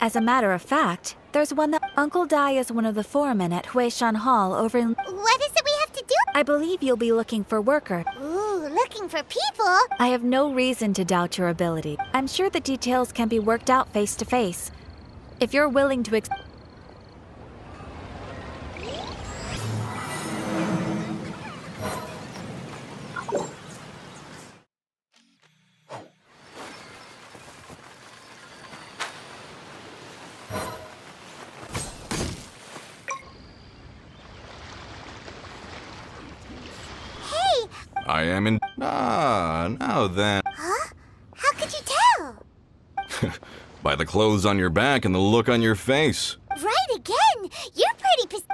As a matter of fact, there's one that Uncle Dai is one of the foremen at Huishan Hall over in... What is it we have to do? I believe you'll be looking for worker. Ooh, looking for people? I have no reason to doubt your ability. I'm sure the details can be worked out face to face. If you're willing to I am in... now then. Huh? How could you tell? By the clothes on your back and the look on your face. Right again! You're pretty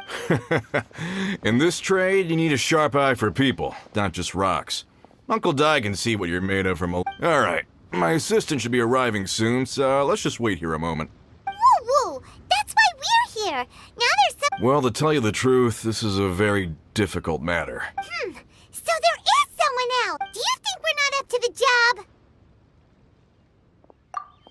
In this trade, you need a sharp eye for people, not just rocks. Uncle Dai can see what you're made of from a... Alright, my assistant should be arriving soon, so let's just wait here a moment. Woo-woo! That's why we're here! Now there's some... Well, to tell you the truth, this is a very difficult matter. So there is someone out! Do you think we're not up to the job?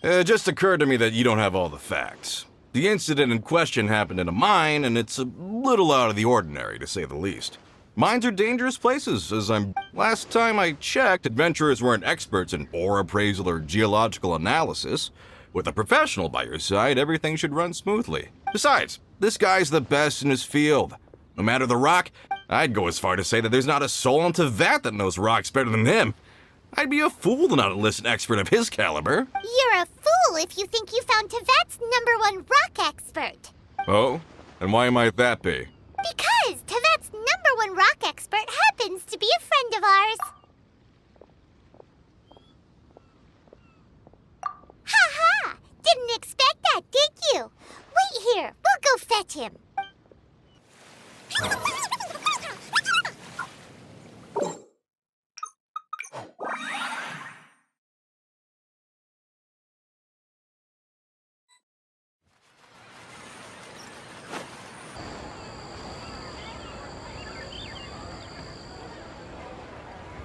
It just occurred to me that you don't have all the facts. The incident in question happened in a mine, and it's a little out of the ordinary, to say the least. Mines are dangerous places, as Last time I checked, adventurers weren't experts in ore appraisal or geological analysis. With a professional by your side, everything should run smoothly. Besides, this guy's the best in his field. No matter the rock, I'd go as far to say that there's not a soul in Teyvat that knows rocks better than him. I'd be a fool to not enlist an expert of his caliber. You're a fool if you think you found Teyvat's #1 rock expert. Oh? And why might that be? Because Teyvat's #1 rock expert happens to be a friend of ours. Ha-ha! Didn't expect that, did you? Wait here. We'll go fetch him.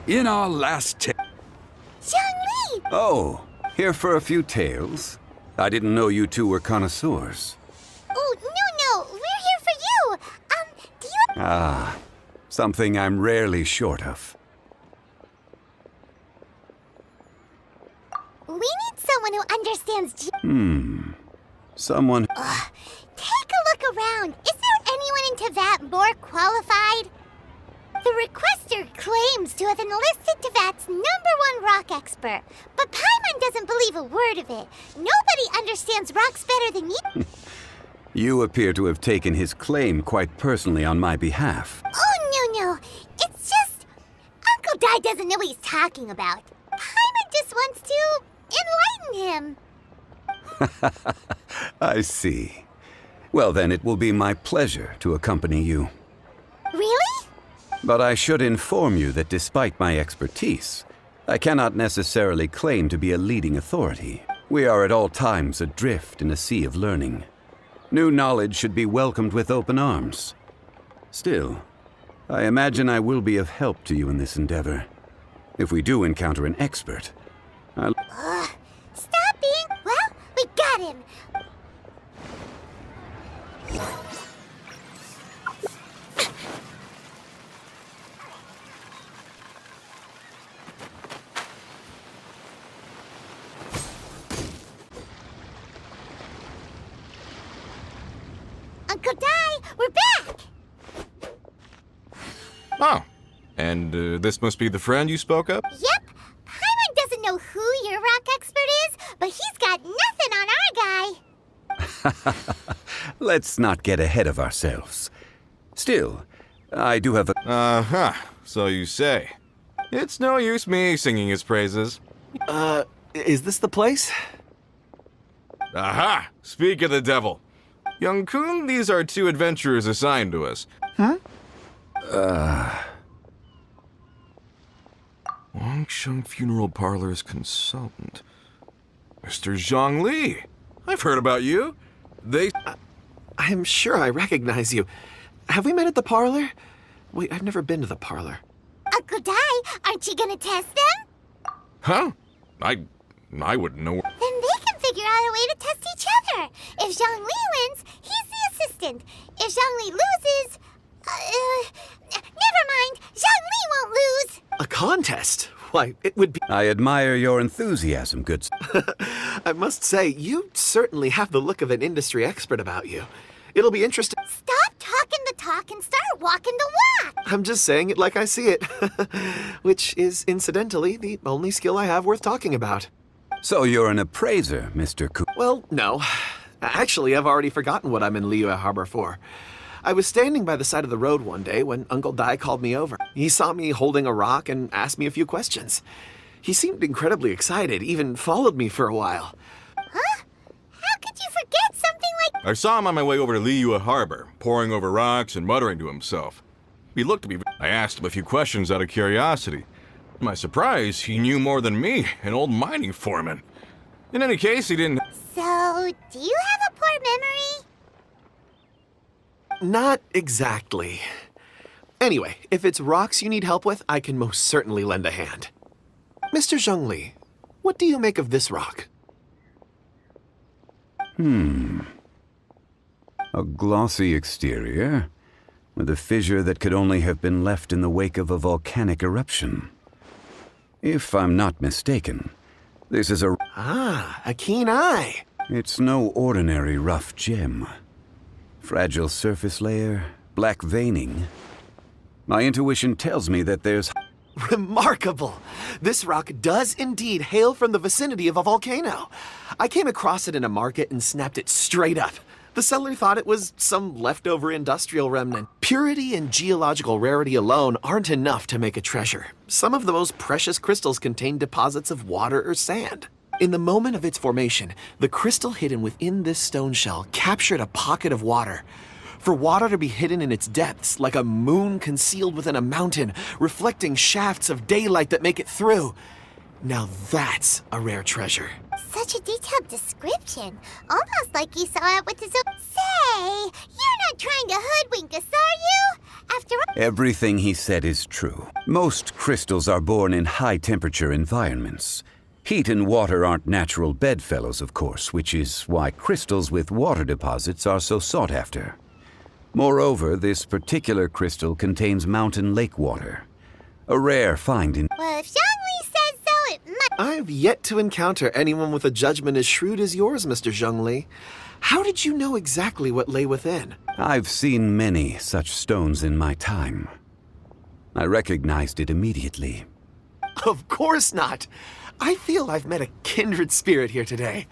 In our last Zhongli! Oh, here for a few tales? I didn't know you two were connoisseurs. Oh, no, we're here for you. Do you... Ah, something I'm rarely short of. We need someone who understands... Someone... Take a look around. Is there anyone in Teyvat more qualified? The requester claims to have enlisted Teyvat's #1 rock expert, but Paimon doesn't believe a word of it. Nobody understands rocks better than you. You appear to have taken his claim quite personally on my behalf. Oh, no. It's just... Uncle Dai doesn't know what he's talking about. Paimon just wants to enlighten him. I see. Well, then it will be my pleasure to accompany you. Really? But I should inform you that despite my expertise, I cannot necessarily claim to be a leading authority. We are at all times adrift in a sea of learning. New knowledge should be welcomed with open arms. Still, I imagine I will be of help to you in this endeavor. If we do encounter an expert, I'll... Stop being... Well, we got him. Uncle Dai, we're back! Oh, and this must be the friend you spoke of? Yep. Paimon doesn't know who your rock expert is, but he's got nothing on our guy. Let's not get ahead of ourselves. Still, I do have a... So you say. It's no use me singing his praises. Is this the place? Aha! Speak of the devil. Young Kun, these are 2 adventurers assigned to us. Huh? Wangsheng Funeral Parlor's consultant. Mr. Zhongli. I've heard about you. I'm sure I recognize you. Have we met at the parlor? Wait, I've never been to the parlor. Uncle Dai, aren't you gonna test them? Huh? I wouldn't know. Then they can figure figure out a way to test each other. If Zhongli wins, he's the assistant. If Zhongli loses... never mind. Zhongli won't lose. A contest? Why, it would be... I admire your enthusiasm, good sir. I must say, you certainly have the look of an industry expert about you. It'll be interesting. Stop talking the talk and start walking the walk. I'm just saying it like I see it. Which is, incidentally, the only skill I have worth talking about. So you're an appraiser, Mr. Ku. Well, no. Actually, I've already forgotten what I'm in Liyue Harbor for. I was standing by the side of the road one day when Uncle Dai called me over. He saw me holding a rock and asked me a few questions. He seemed incredibly excited, even followed me for a while. Huh? How could you forget something like... I saw him on my way over to Liyue Harbor, poring over rocks and muttering to himself. He looked at me. I asked him a few questions out of curiosity. To my surprise, he knew more than me, an old mining foreman. In any case, he didn't... So, do you have a poor memory? Not exactly. Anyway, if it's rocks you need help with, I can most certainly lend a hand. Mr. Zhongli, what do you make of this rock? A glossy exterior, with a fissure that could only have been left in the wake of a volcanic eruption. If I'm not mistaken, this is a... Ah, a keen eye. It's no ordinary rough gem. Fragile surface layer, black veining. My intuition tells me that there's... Remarkable! This rock does indeed hail from the vicinity of a volcano. I came across it in a market and snapped it straight up. The seller thought it was some leftover industrial remnant. Purity and geological rarity alone aren't enough to make a treasure. Some of the most precious crystals contain deposits of water or sand. In the moment of its formation, the crystal hidden within this stone shell captured a pocket of water. For water to be hidden in its depths, like a moon concealed within a mountain, reflecting shafts of daylight that make it through. Now that's a rare treasure. Such a detailed description. Almost like you saw it with his own... Say, you're not trying to hoodwink us, are you? After all... Everything he said is true. Most crystals are born in high-temperature environments. Heat and water aren't natural bedfellows, of course, which is why crystals with water deposits are so sought after. Moreover, this particular crystal contains mountain lake water, a rare find in... Well, if Zhongli says so, it must... I've yet to encounter anyone with a judgment as shrewd as yours, Mr. Zhongli. How did you know exactly what lay within? I've seen many such stones in my time. I recognized it immediately. Of course not. I feel I've met a kindred spirit here today.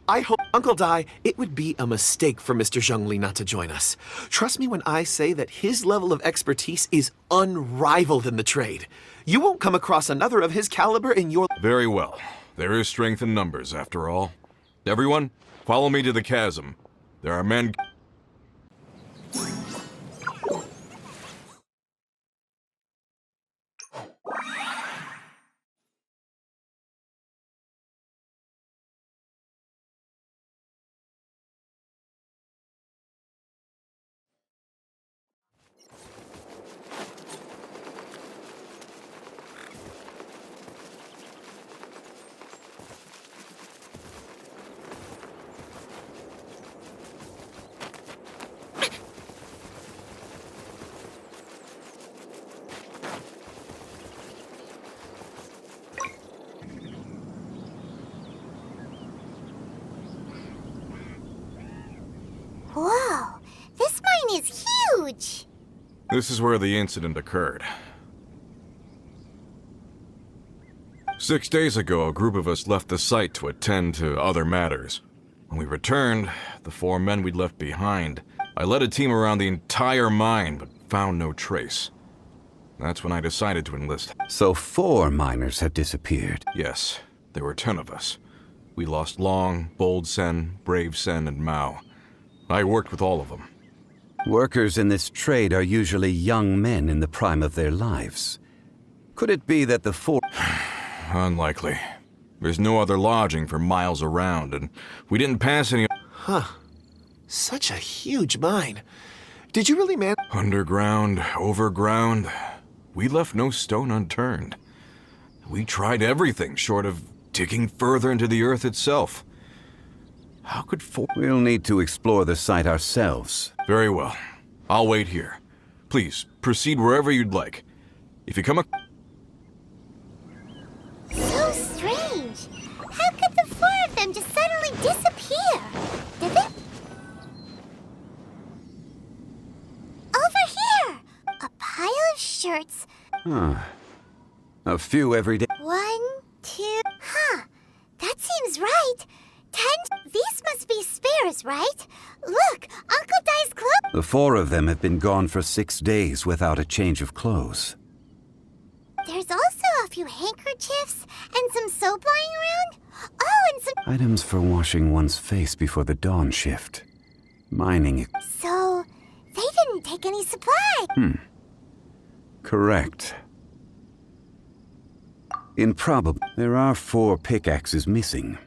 I hope, Uncle Dai, it would be a mistake for Mr. Zhongli not to join us. Trust me when I say that his level of expertise is unrivaled in the trade. You won't come across another of his caliber in your... Very well. There is strength in numbers, after all. Everyone, follow me to the chasm. There are men... Whoa, this mine is huge! This is where the incident occurred. 6 days ago, a group of us left the site to attend to other matters. When we returned, the 4 men we'd left behind, I led a team around the entire mine, but found no trace. That's when I decided to enlist. So 4 miners have disappeared. Yes, there were 10 of us. We lost Long, Bold Sen, Brave Sen, and Mao. I worked with all of them. Workers in this trade are usually young men in the prime of their lives. Could it be that the 4... Unlikely. There's no other lodging for miles around, and we didn't pass any... Huh. Such a huge mine. Did you really man... Underground, overground. We left no stone unturned. We tried everything short of digging further into the earth itself. How could four... We'll need to explore the site ourselves. Very well. I'll wait here. Please, proceed wherever you'd like. If you come ac... So strange. How could the four of them just suddenly disappear? Did they? Over here! A pile of shirts. A few every day. 1, 2... Huh. That seems right. 10... These must be spares, right? Look, Uncle Dai's clothes... The four of them have been gone for 6 days without a change of clothes. There's also a few handkerchiefs and some soap lying around. Oh, and some... Items for washing one's face before the dawn shift. Mining... So, they didn't take any supply. Correct. Improbable. There are 4 pickaxes missing.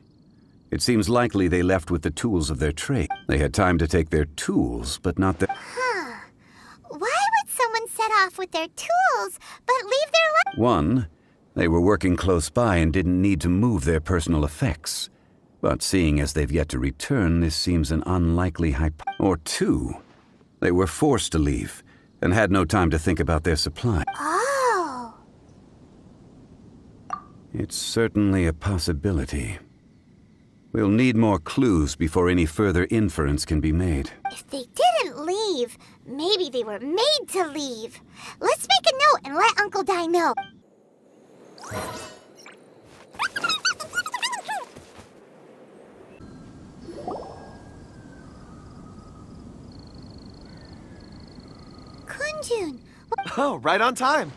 It seems likely they left with the tools of their trade. They had time to take their tools, but not the... Why would someone set off with their tools, but leave their... One, they were working close by and didn't need to move their personal effects. But seeing as they've yet to return, this seems an unlikely Or 2, they were forced to leave and had no time to think about their supply. Oh. It's certainly a possibility. We'll need more clues before any further inference can be made. If they didn't leave, maybe they were made to leave. Let's make a note and let Uncle Dai know. Kunjun, Oh, right on time.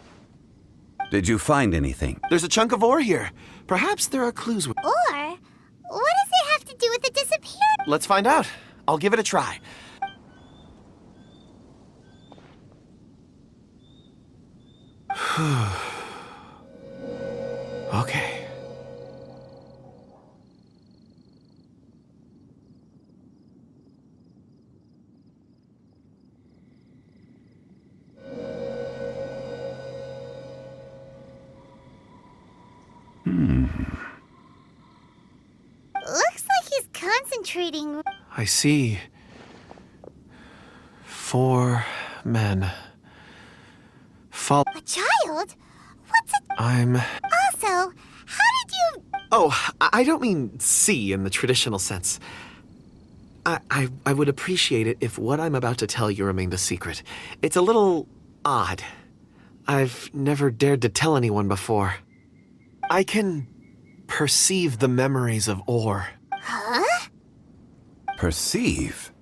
Did you find anything? There's a chunk of ore here. Perhaps there are clues. or what does it have to do with the disappearance? Let's find out. I'll give it a try. Okay. Looks like he's concentrating. I see. 4 men. A child? What's it? I'm... Also, how did you... Oh, I don't mean see in the traditional sense. I would appreciate it if what I'm about to tell you remained a secret. It's a little odd. I've never dared to tell anyone before. I can perceive the memories of ore. Huh? Perceive?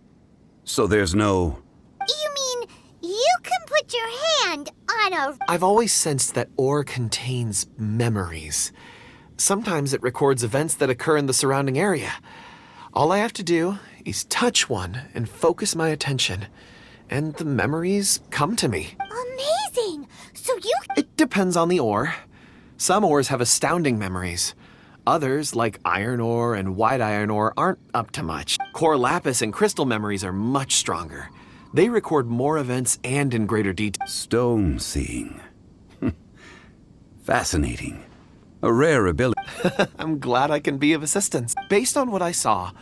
So there's no... You mean you can put your hand on a... I've always sensed that ore contains memories. Sometimes it records events that occur in the surrounding area. All I have to do is touch one and focus my attention, and the memories come to me. Amazing! So you... It depends on the ore. Some ores have astounding memories. Others, like iron ore and white iron ore, aren't up to much. Core lapis and crystal memories are much stronger. They record more events and in greater detail. Stone seeing. Fascinating. A rare ability. I'm glad I can be of assistance. Based on what I saw,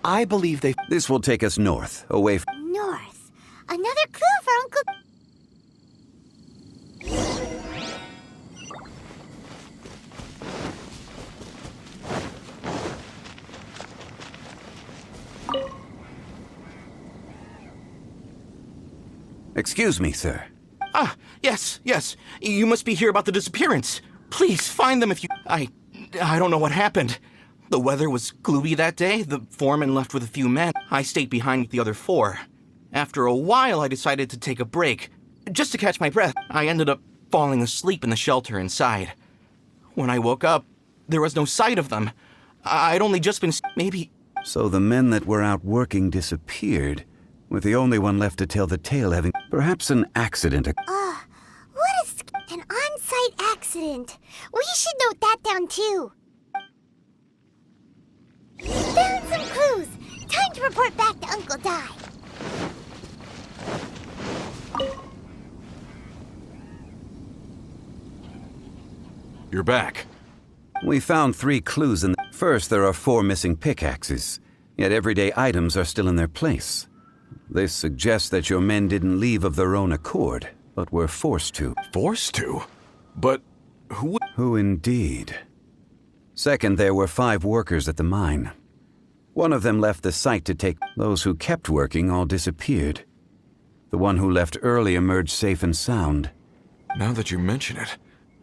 I believe they... This will take us north, away from... North. Another clue for Uncle... Excuse me, sir. Ah, yes. You must be here about the disappearance. Please, find them if you... I don't know what happened. The weather was gloomy that day. The foreman left with a few men. I stayed behind with the other 4. After a while, I decided to take a break, just to catch my breath. I ended up falling asleep in the shelter inside. When I woke up, there was no sight of them. I'd only just been... maybe... So the men that were out working disappeared, with the only one left to tell the tale having... Perhaps an accident... What is... An on-site accident. We should note that down, too. Found some clues. Time to report back to Uncle Dai. You're back. We found 3 clues in... First, there are 4 missing pickaxes. Yet everyday items are still in their place. This suggests that your men didn't leave of their own accord, but were forced to. Forced to? But who? Who indeed? Second, there were 5 workers at the mine. One of them left the site to take. Those who kept working all disappeared. The one who left early emerged safe and sound. Now that you mention it,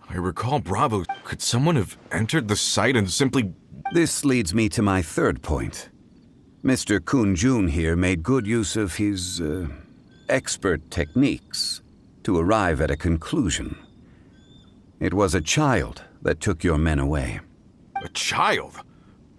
I recall Bravo. Could someone have entered the site and simply... This leads me to my third point. Mr. Kun-jun here made good use of his, expert techniques to arrive at a conclusion. It was a child that took your men away. A child?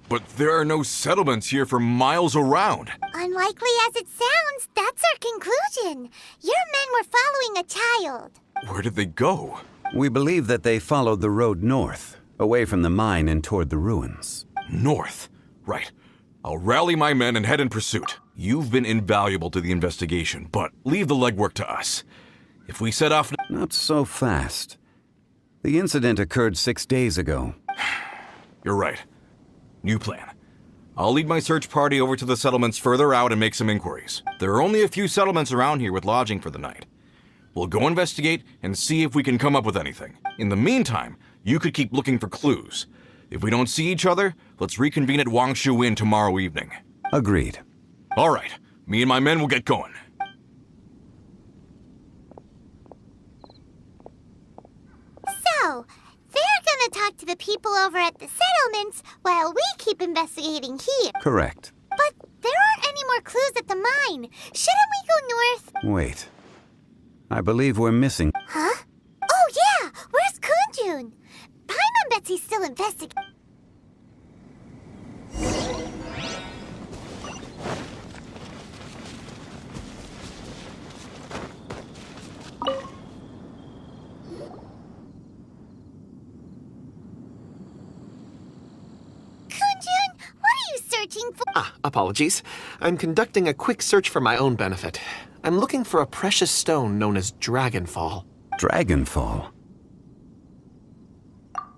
But there are no settlements here for miles around. Unlikely as it sounds, that's our conclusion. Your men were following a child. Where did they go? We believe that they followed the road north, away from the mine and toward the ruins. North. Right. I'll rally my men and head in pursuit. You've been invaluable to the investigation, but leave the legwork to us. If we set off... Not so fast. The incident occurred 6 days ago. You're right. New plan. I'll lead my search party over to the settlements further out and make some inquiries. There are only a few settlements around here with lodging for the night. We'll go investigate and see if we can come up with anything. In the meantime, you could keep looking for clues. If we don't see each other, let's reconvene at Wangshu Inn tomorrow evening. Agreed. All right. Me and my men will get going. So, they're gonna talk to the people over at the settlements while we keep investigating here. Correct. But there aren't any more clues at the mine. Shouldn't we go north? Wait. I believe we're missing... Huh? Oh yeah! Where's Kunjun? Paimon bets he's still investigating. Searching for... Apologies. I'm conducting a quick search for my own benefit. I'm looking for a precious stone known as Dragonfall. Dragonfall?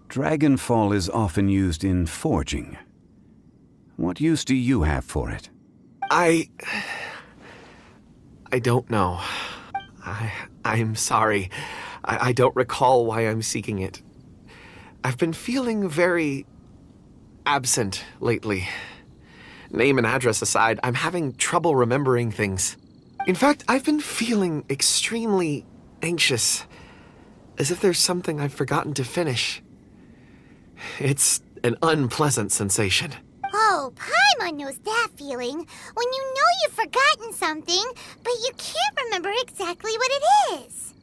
Dragonfall is often used in forging. What use do you have for it? I don't know. I'm sorry. I don't recall why I'm seeking it. I've been feeling very absent lately. Name and address aside, I'm having trouble remembering things. In fact, I've been feeling extremely anxious, as if there's something I've forgotten to finish. It's an unpleasant sensation. Oh, Paimon knows that feeling. When you know you've forgotten something, but you can't remember exactly what it is.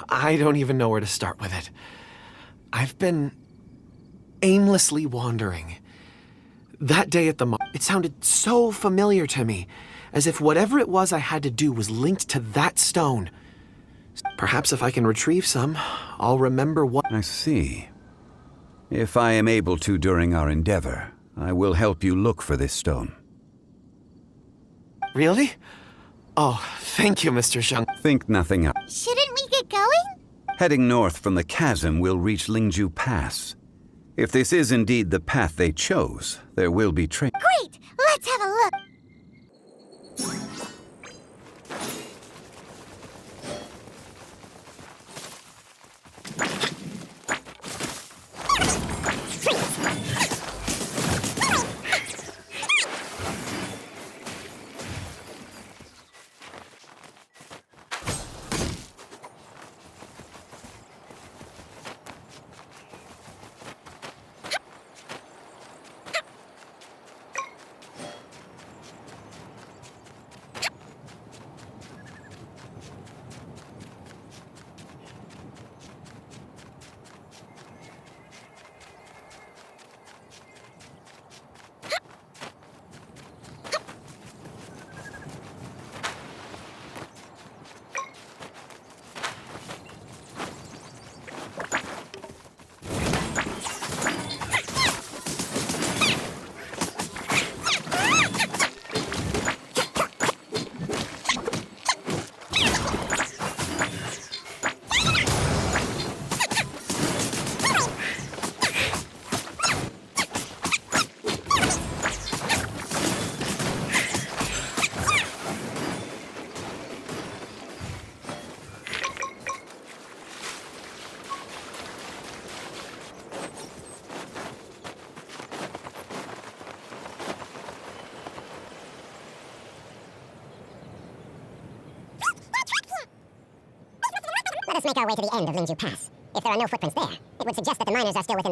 I don't even know where to start with it. I've been aimlessly wandering. That day at the mall, it sounded so familiar to me, as if whatever it was I had to do was linked to that stone. Perhaps if I can retrieve some, I'll remember what... I see. If I am able to during our endeavor, I will help you look for this stone. Really? Oh, thank you, Mr. Zhong. Think nothing of. Shouldn't we get going? Heading north from the chasm, we'll reach Lingju Pass. If this is indeed the path they chose, there will be trains. Great! Let's have a look. us make our way to the end of Lingju Pass. If there are no footprints there, it would suggest that the miners are still within...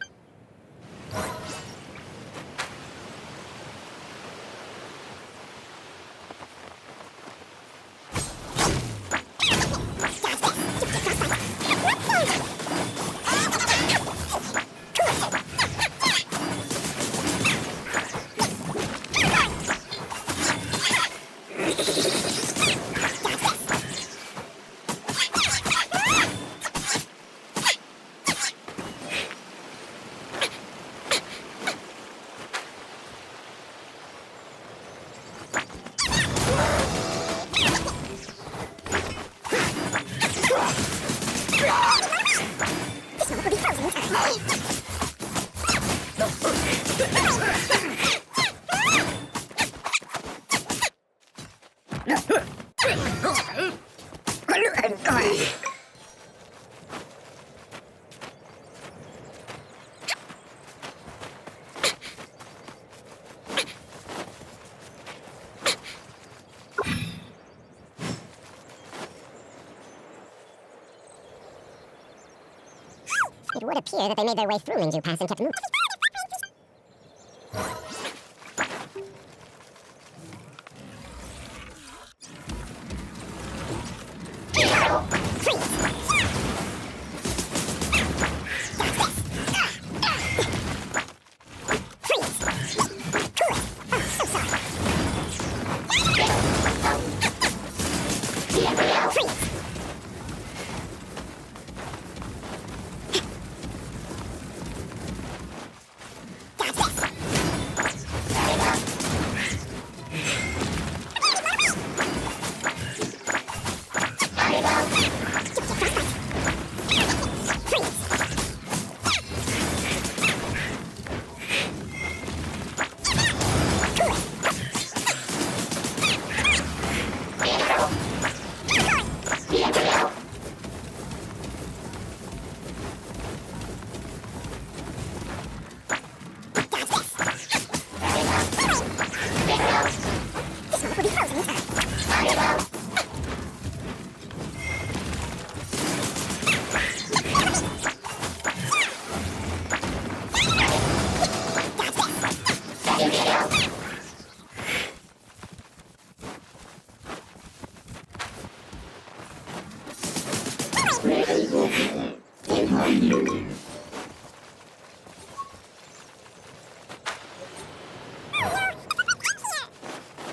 It would appear that they made their way through Lingju Pass and kept moving.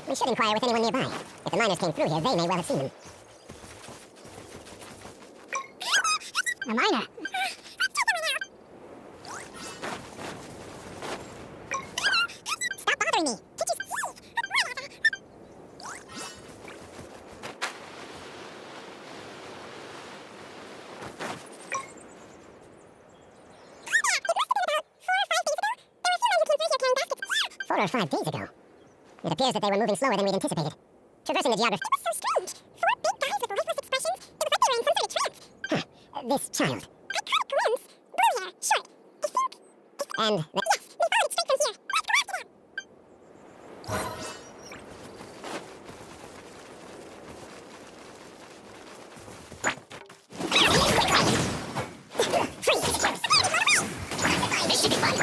We should inquire with anyone nearby. If the miners came through here, they may well have seen them. A miner! Stop bothering me! Four or 5 days ago. It appears that they were moving slower than we'd anticipated. Traversing the geography... It was so strange. 4 big guys with lifeless expressions. It was like they were in some sort of trance. Huh. This child. I caught a glimpse. Blue hair, short. I think... And... Yes, we followed straight from here. Let's go after them. This should be fun.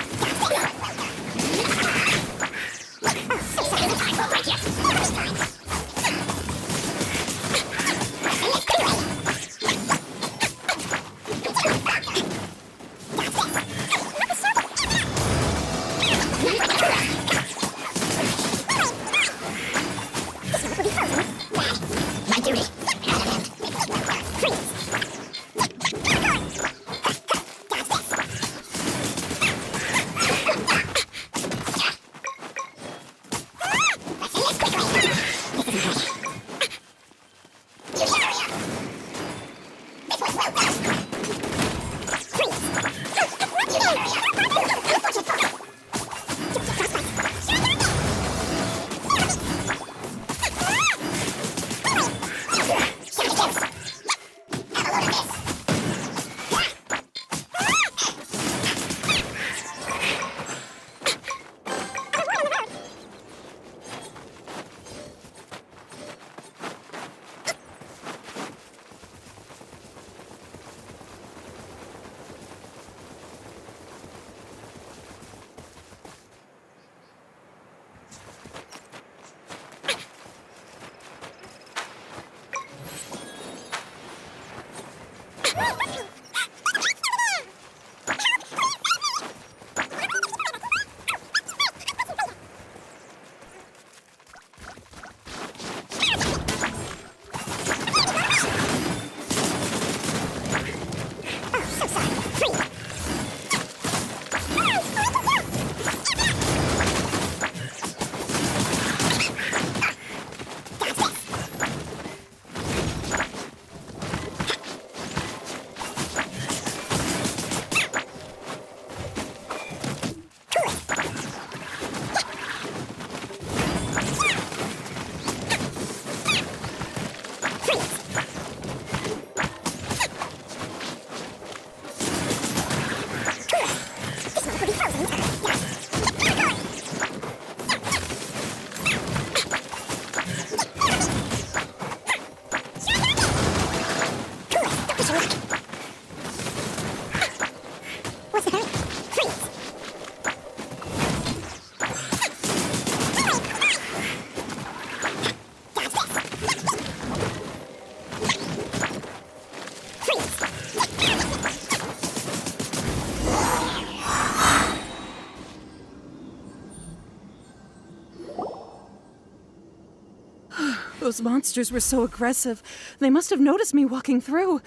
Those monsters were so aggressive. They must have noticed me walking through.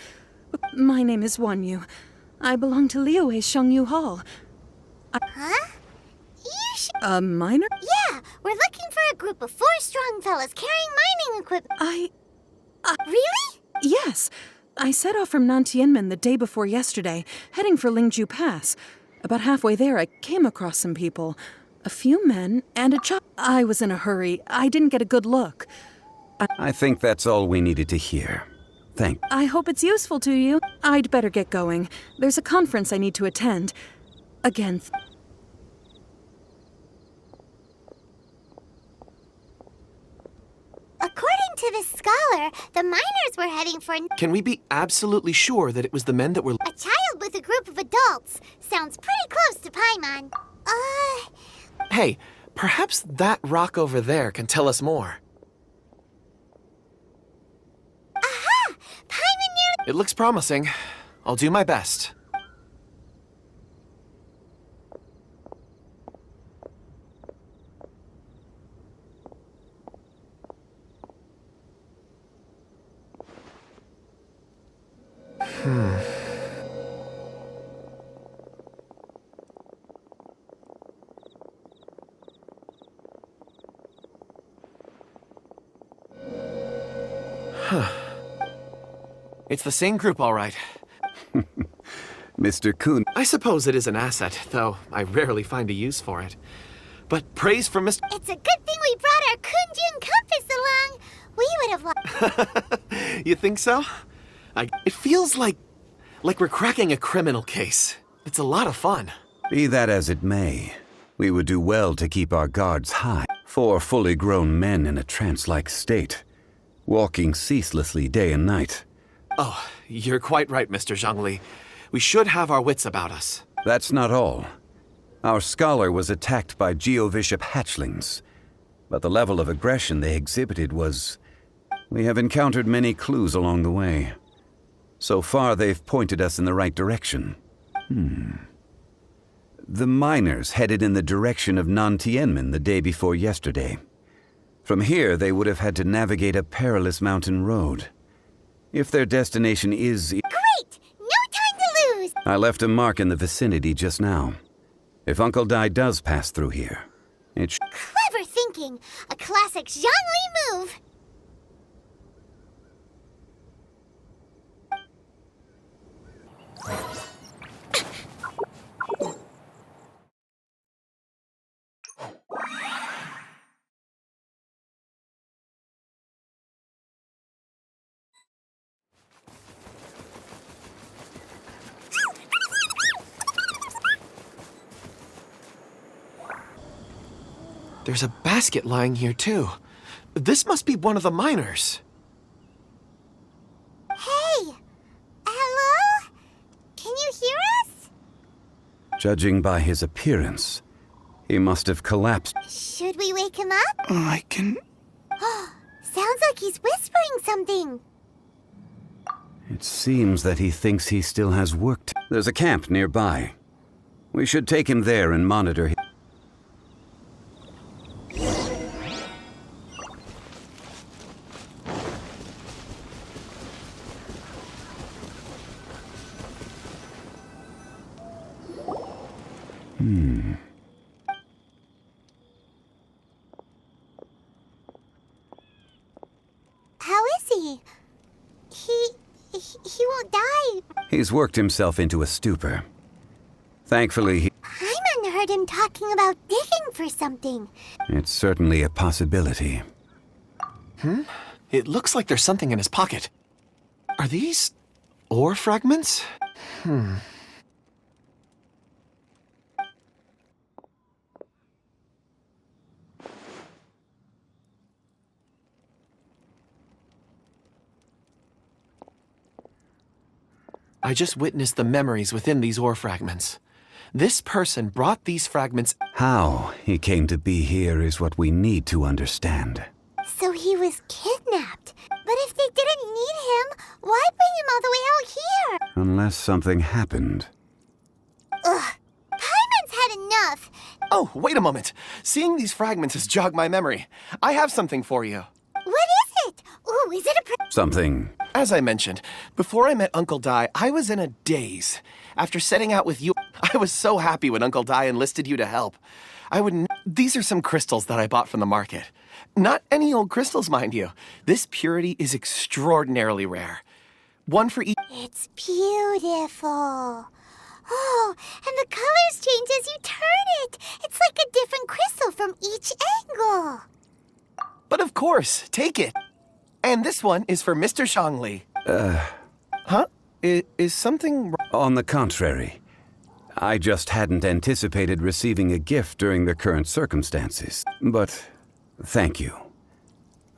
My name is Wanyu. I belong to Liyue Shengyu Hall. Huh? You should... A miner? Yeah, we're looking for a group of 4 strong fellas carrying mining equipment. Really? Yes. I set off from Nantianmen the day before yesterday, heading for Lingju Pass. About halfway there, I came across some people. A few men and a chop. I was in a hurry. I didn't get a good look. I think that's all we needed to hear. I hope it's useful to you. I'd better get going. There's a conference I need to attend. Again. According to this scholar, the miners were heading for Can we be absolutely sure that it was the men that were... a child with a group of adults. Sounds pretty close to Paimon. Hey, perhaps that rock over there can tell us more. Aha! Paimon nearly... It looks promising. I'll do my best. It's the same group, all right. Mr. Kun. I suppose it is an asset, though I rarely find a use for it. But praise from Mr. It's a good thing we brought our Kunjun compass along. We would have lost. You think so? It feels like we're cracking a criminal case. It's a lot of fun. Be that as it may, we would do well to keep our guards high. 4 fully grown men in a trance-like state, walking ceaselessly day and night. Oh, you're quite right, Mr. Zhongli. We should have our wits about us. That's not all. Our scholar was attacked by Geovishap hatchlings, but the level of aggression they exhibited was... We have encountered many clues along the way. So far, they've pointed us in the right direction. The miners headed in the direction of Nantianmen the day before yesterday. From here, they would have had to navigate a perilous mountain road. If their destination is... Great! No time to lose! I left a mark in the vicinity just now. If Uncle Dai does pass through here, it Clever thinking! A classic Zhongli move! There's a basket lying here, too. This must be one of the miners. Hey! Hello? Can you hear us? Judging by his appearance, he must have collapsed. Should we wake him up? I can... Sounds like he's whispering something. It seems that he thinks he still has work to... There's a camp nearby. We should take him there and monitor him. How is he? He won't die. He's worked himself into a stupor. Thankfully, Paimon heard him talking about digging for something. it's certainly a possibility. It looks like there's something in his pocket. Are these ore fragments? I just witnessed the memories within these ore fragments. This person brought these fragments... How he came to be here is what we need to understand. So he was kidnapped. But if they didn't need him, why bring him all the way out here? Unless something happened. Ugh. Paimon's had enough. Oh, wait a moment. Seeing these fragments has jogged my memory. I have something for you. What is it? Something. As I mentioned, before I met Uncle Dai, I was in a daze. After setting out with you, I was so happy when Uncle Dai enlisted you to help. These are some crystals that I bought from the market. Not any old crystals, mind you. This purity is extraordinarily rare. One for each. It's beautiful. Oh, and the colors change as you turn it. It's like a different crystal from each angle. But of course, take it. And this one is for Mr. Zhongli. Huh? Is something wrong? On the contrary, I just hadn't anticipated receiving a gift during the current circumstances. But thank you.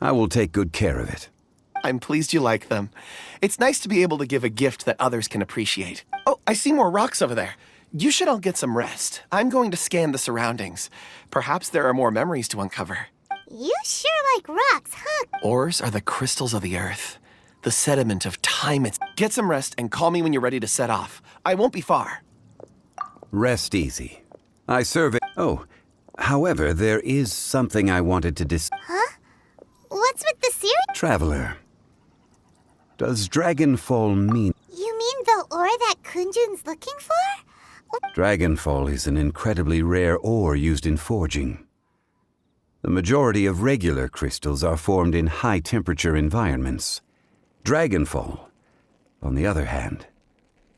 I will take good care of it. I'm pleased you like them. It's nice to be able to give a gift that others can appreciate. Oh, I see more rocks over there. You should all get some rest. I'm going to scan the surroundings. Perhaps there are more memories to uncover. You sure like rocks, huh? Ores are the crystals of the earth, the sediment of time. Get some rest and call me when you're ready to set off. I won't be far. Rest easy. I survey. Oh, however, there is something I wanted to Huh? What's with the series? Traveler, does Dragonfall mean? You mean the ore that Kunjun's looking for? Dragonfall is an incredibly rare ore used in forging. The majority of regular crystals are formed in high-temperature environments. Dragonfall, on the other hand,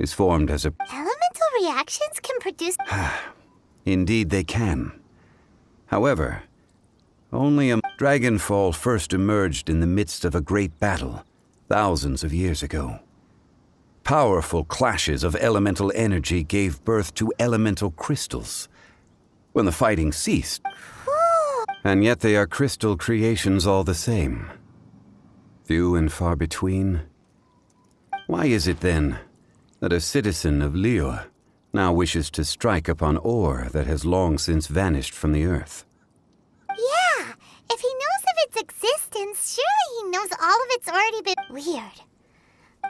is formed as a... Elemental reactions can produce... Indeed they can. However, only a... Dragonfall first emerged in the midst of a great battle, thousands of years ago. Powerful clashes of elemental energy gave birth to elemental crystals. When the fighting ceased... And yet they are crystal creations all the same. Few and far between. Why is it then that a citizen of Liyue now wishes to strike upon ore that has long since vanished from the earth? Yeah, if he knows of its existence, surely he knows all of it's already been weird.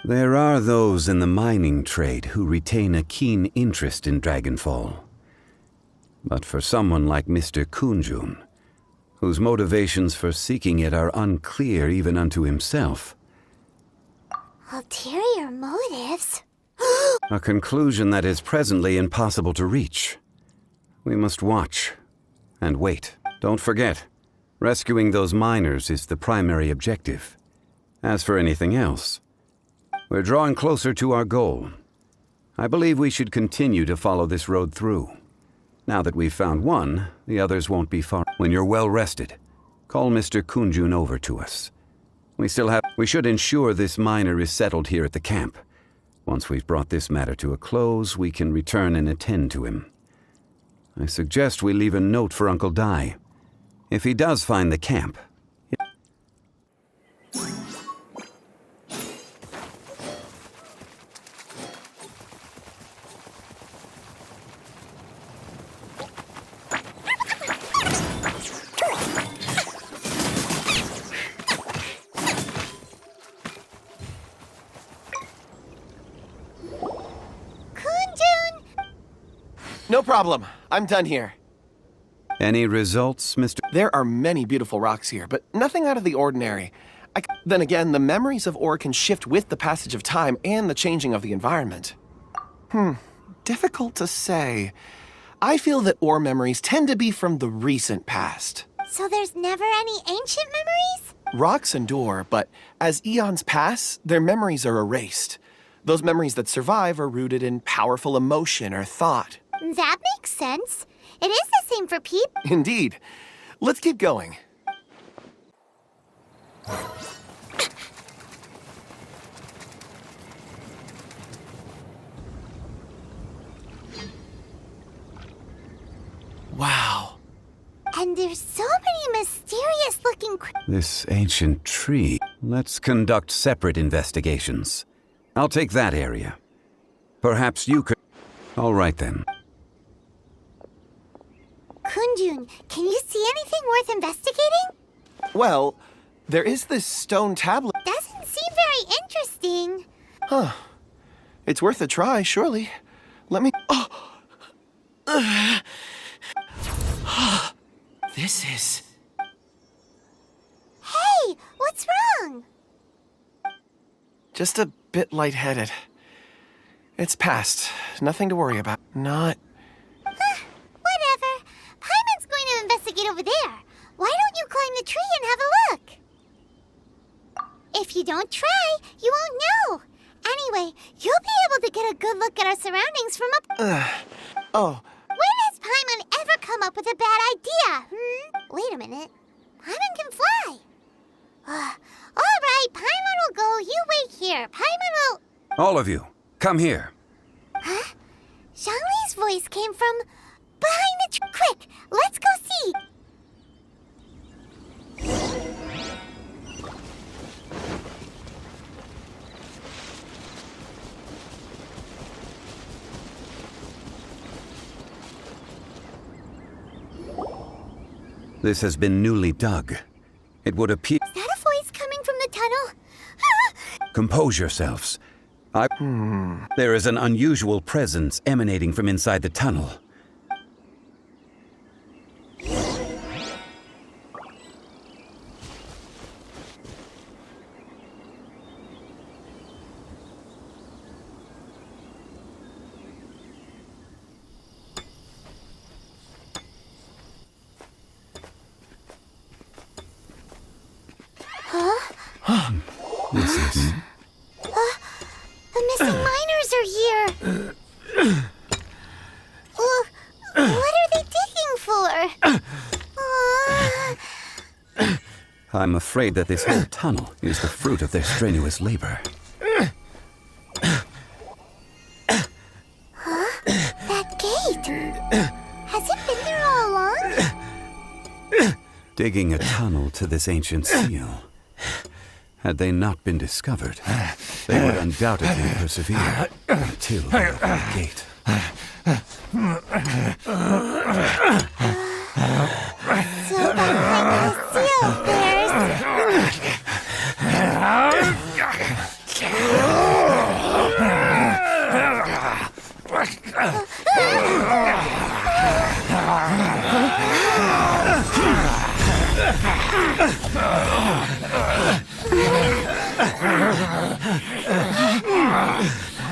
There are those in the mining trade who retain a keen interest in Dragonfall. But for someone like Mr. Kunjun, whose motivations for seeking it are unclear even unto himself. Ulterior motives? A conclusion that is presently impossible to reach. We must watch and wait. Don't forget, rescuing those miners is the primary objective. As for anything else, we're drawing closer to our goal. I believe we should continue to follow this road through. Now that we've found one, the others won't be far. When you're well rested, call Mr. Kunjun over to us. We should ensure this miner is settled here at the camp. Once we've brought this matter to a close, we can return and attend to him. I suggest we leave a note for Uncle Dai. If he does find the camp... No problem. I'm done here. Any results, Mr.? There are many beautiful rocks here, but nothing out of the ordinary. Then again, the memories of ore can shift with the passage of time and the changing of the environment. Difficult to say. I feel that ore memories tend to be from the recent past. So there's never any ancient memories? Rocks endure, but as eons pass, their memories are erased. Those memories that survive are rooted in powerful emotion or thought. That makes sense. It is the same for people. Indeed. Let's keep going. Wow. And there's so many mysterious looking... This ancient tree. Let's conduct separate investigations. I'll take that area. Perhaps you could... All right then. Kunjun, can you see anything worth investigating? Well, there is this stone tablet. Doesn't seem very interesting. Huh. It's worth a try, surely. Let me... Oh! This is... Hey, what's wrong? Just a bit lightheaded. It's past. Nothing to worry about. Not... Whatever. Paimon's going to investigate over there. Why don't you climb the tree and have a look? If you don't try, you won't know. Anyway, you'll be able to get a good look at our surroundings from up... Oh, When has Paimon ever come up with a bad idea, Wait a minute. Paimon can fly. All right, Paimon will go. You wait here. Paimon will... All of you, come here. Huh? Zhongli's voice came from behind the tree. Quick, let's go see. This has been newly dug. It would appear... Is that a voice coming from the tunnel? Compose yourselves. There is an unusual presence emanating from inside the tunnel. This is... The missing miners are here. What are they digging for? I'm afraid that this whole tunnel is the fruit of their strenuous labor. That gate. Has it been there all along? Digging a tunnel to this ancient seal. Had they not been discovered, they would undoubtedly persevere until they opened the gate. So behind the seal, there's...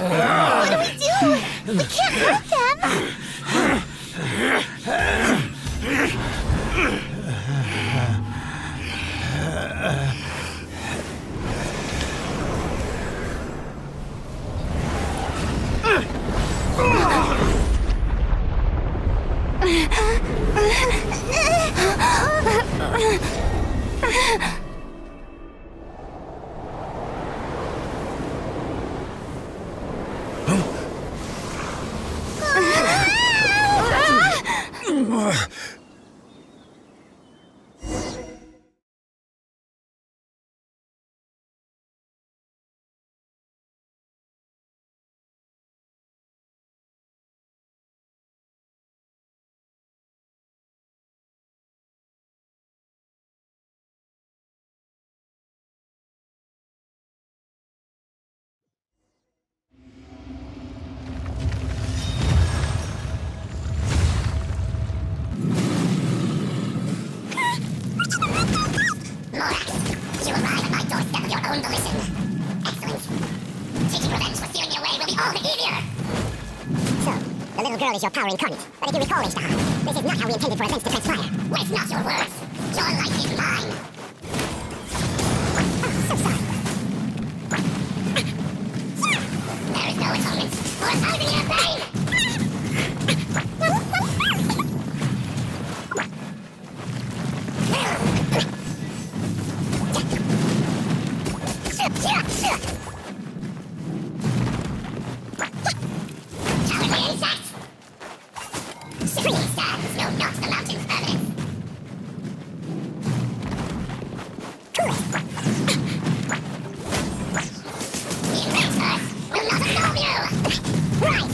What do we do? We can't hurt them. You arrive at my doorstep of your own volition. Excellent. Taking revenge for stealing me away will be all the easier. So, the little girl is your power incarnate. But if you recall, Ishtar, this is not how we intended for events to transpire. Waste not your words. Your life is mine. Oh, so sorry. There is no atonement for agony and pain. Cowardly insect! Screaming sands know not the mountain's permanence. The advanced earth will not absolve you! Right!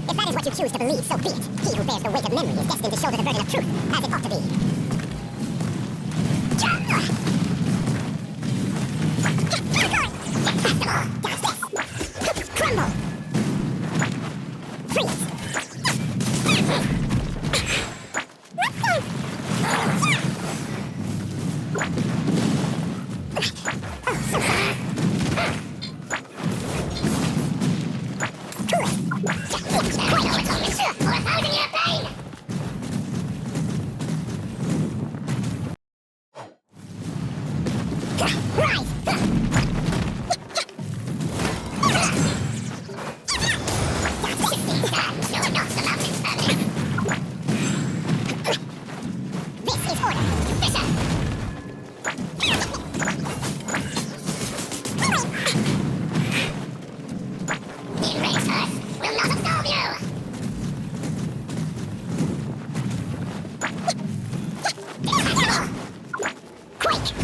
If that is what you choose to believe, so be it. He who bears the weight of memory is destined to shoulder the burden of truth, as it ought to be. Crumble! Freeze!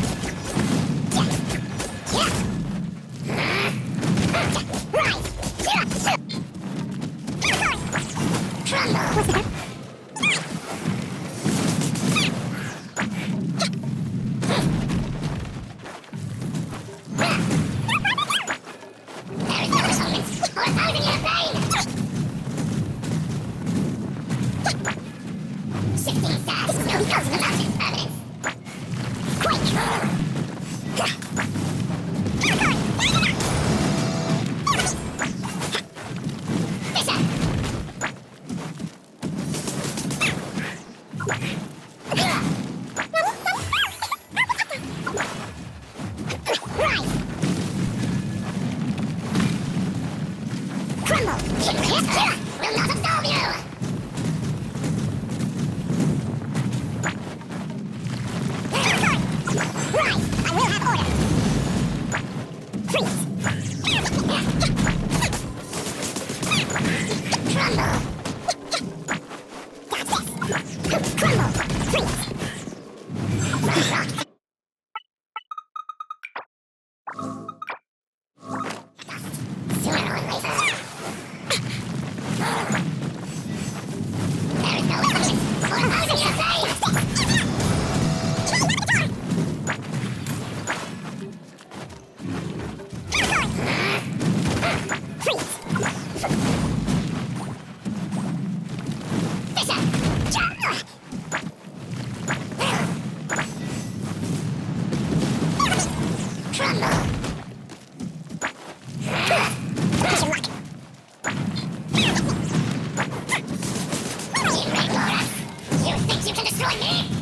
Destroy me?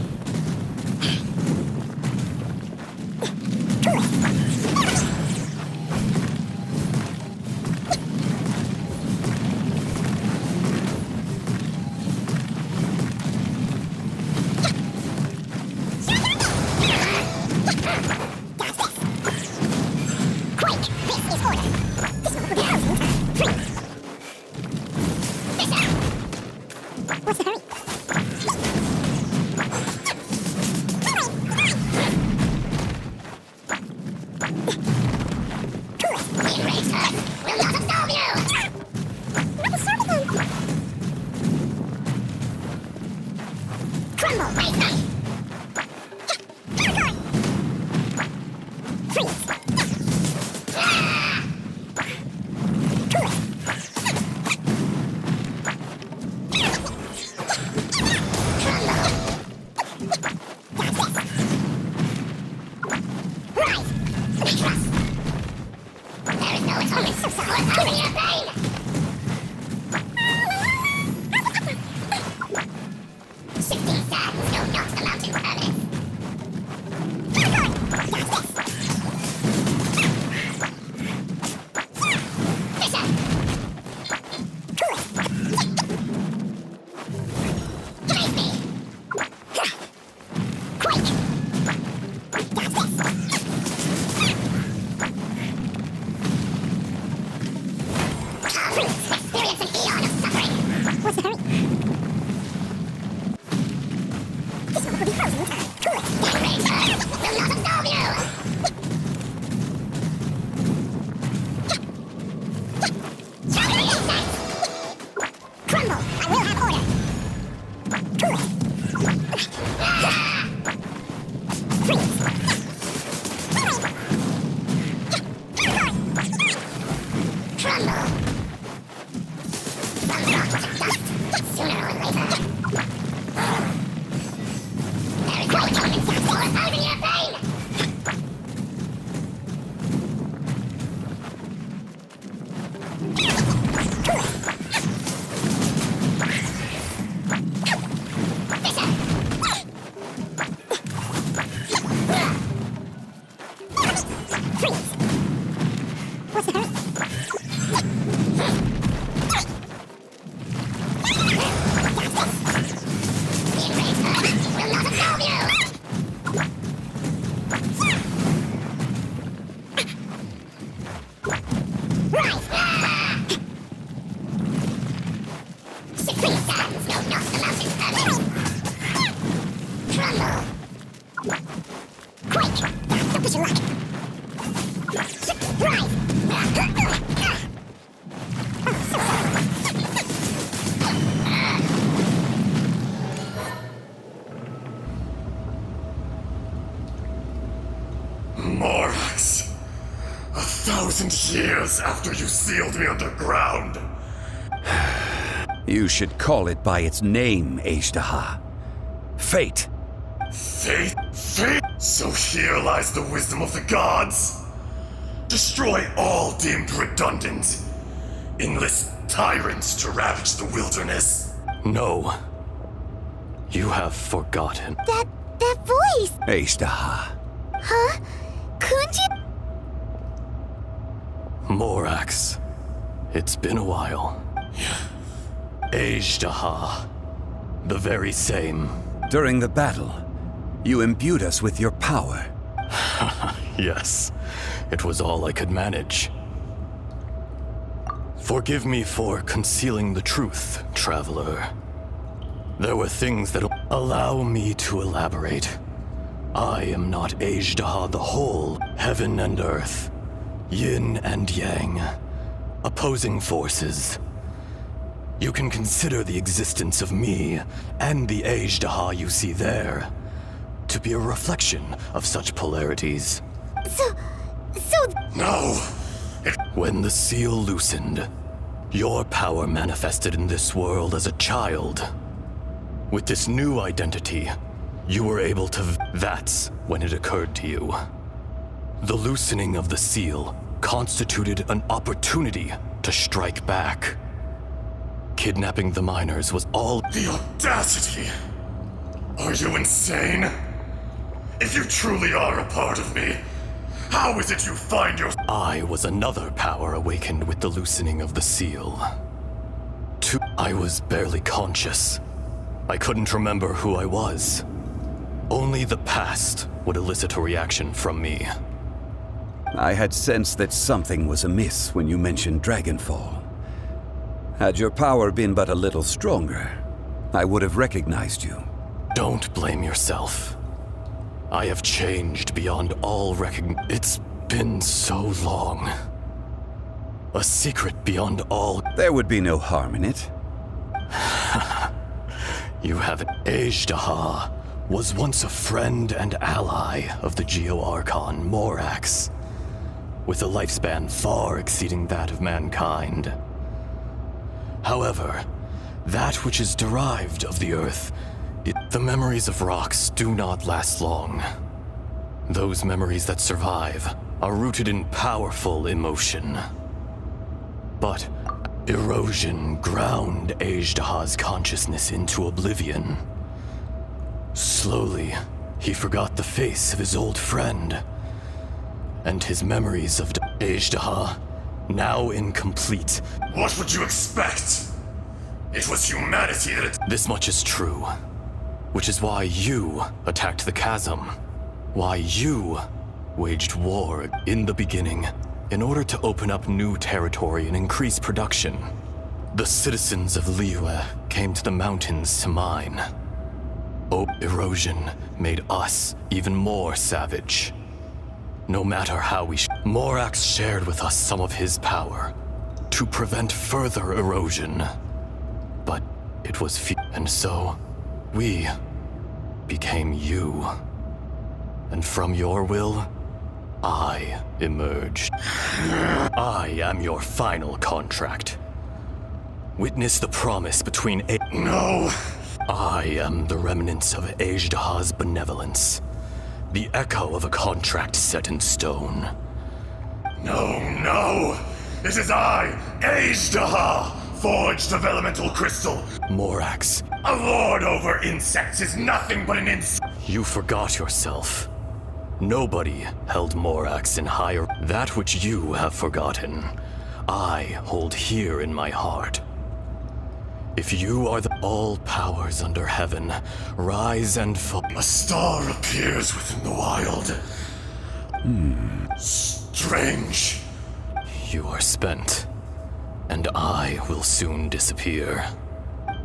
Morax, 1,000 years after you sealed me underground. You should call it by its name, Ejdaha. Fate. Fate? Fate? So here lies the wisdom of the gods. Destroy all deemed redundant. Enlist tyrants to ravage the wilderness. No. You have forgotten. That voice! Ejdaha. Huh? Kunji? Morax. It's been a while. Ejdaha. The very same. During the battle, you imbued us with your power. Yes. It was all I could manage. Forgive me for concealing the truth, traveler. There were things that allow me to elaborate. I am not Ejdaha the whole, heaven and earth, yin and yang, opposing forces. You can consider the existence of me and the Ejdaha you see there to be a reflection of such polarities. So... No! When the seal loosened, your power manifested in this world as a child. With this new identity, you were able to... That's when it occurred to you. The loosening of the seal constituted an opportunity to strike back. Kidnapping the miners was all... The audacity! Are you insane? If you truly are a part of me, how is it you find your... I was another power awakened with the loosening of the seal. I was barely conscious. I couldn't remember who I was. Only the past would elicit a reaction from me. I had sensed that something was amiss when you mentioned Dragonfall. Had your power been but a little stronger, I would have recognized you. Don't blame yourself. I have changed beyond all recognition. It's been so long. A secret beyond all... There would be no harm in it. You have Ejdaha was once a friend and ally of the Geo-Archon Morax, with a lifespan far exceeding that of mankind. However, that which is derived of the Earth, the memories of rocks do not last long. Those memories that survive are rooted in powerful emotion. But erosion ground Ajdaha's consciousness into oblivion. Slowly, he forgot the face of his old friend, and his memories of Ajdaha, now incomplete. What would you expect? It was humanity that... This much is true, which is why you attacked the chasm. Why you waged war in the beginning, in order to open up new territory and increase production. The citizens of Liyue came to the mountains to mine. Erosion made us even more savage. No matter how we... Morax shared with us some of his power to prevent further erosion. But it was and so we became you. And from your will, I emerged. I am your final contract. Witness the promise between No! I am the remnants of Ajdaha's benevolence. The echo of a contract set in stone. No! It is I, Ajdaha, forged of elemental crystal. Morax, A lord over insects is nothing but an you forgot yourself. Nobody held Morax in higher... That which you have forgotten, I hold here in my heart. If you are the all powers under heaven, rise and fall. A star appears within the wild. Strange. You are spent, and I will soon disappear.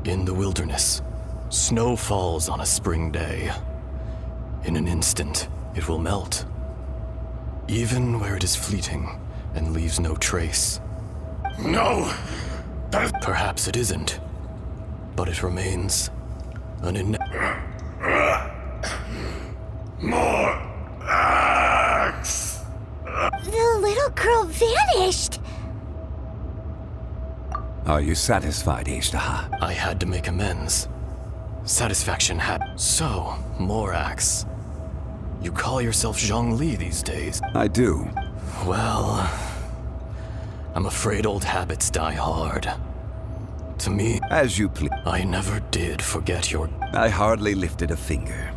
In the wilderness, snow falls on a spring day. In an instant, it will melt. Even where it is fleeting and leaves no trace. No! That is... Perhaps it isn't, but it remains an More axe! The little girl vanished! Are you satisfied, Ajdaha? I had to make amends. Satisfaction had... So, Morax. You call yourself Zhongli these days. I do. Well, I'm afraid old habits die hard. To me, As you please. I never did forget your... I hardly lifted a finger.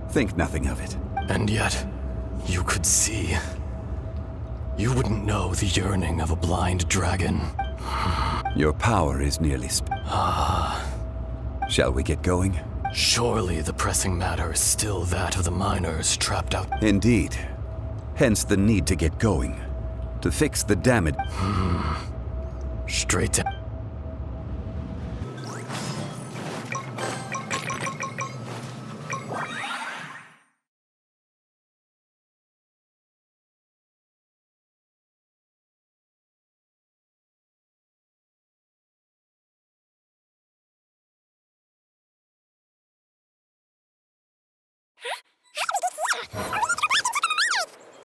Think nothing of it. And yet, you could see. You wouldn't know the yearning of a blind dragon. Your power is nearly Shall we get going? Surely the pressing matter is still that of the miners trapped out... Indeed. Hence the need to get going. To fix the damage. Straight to... Huh?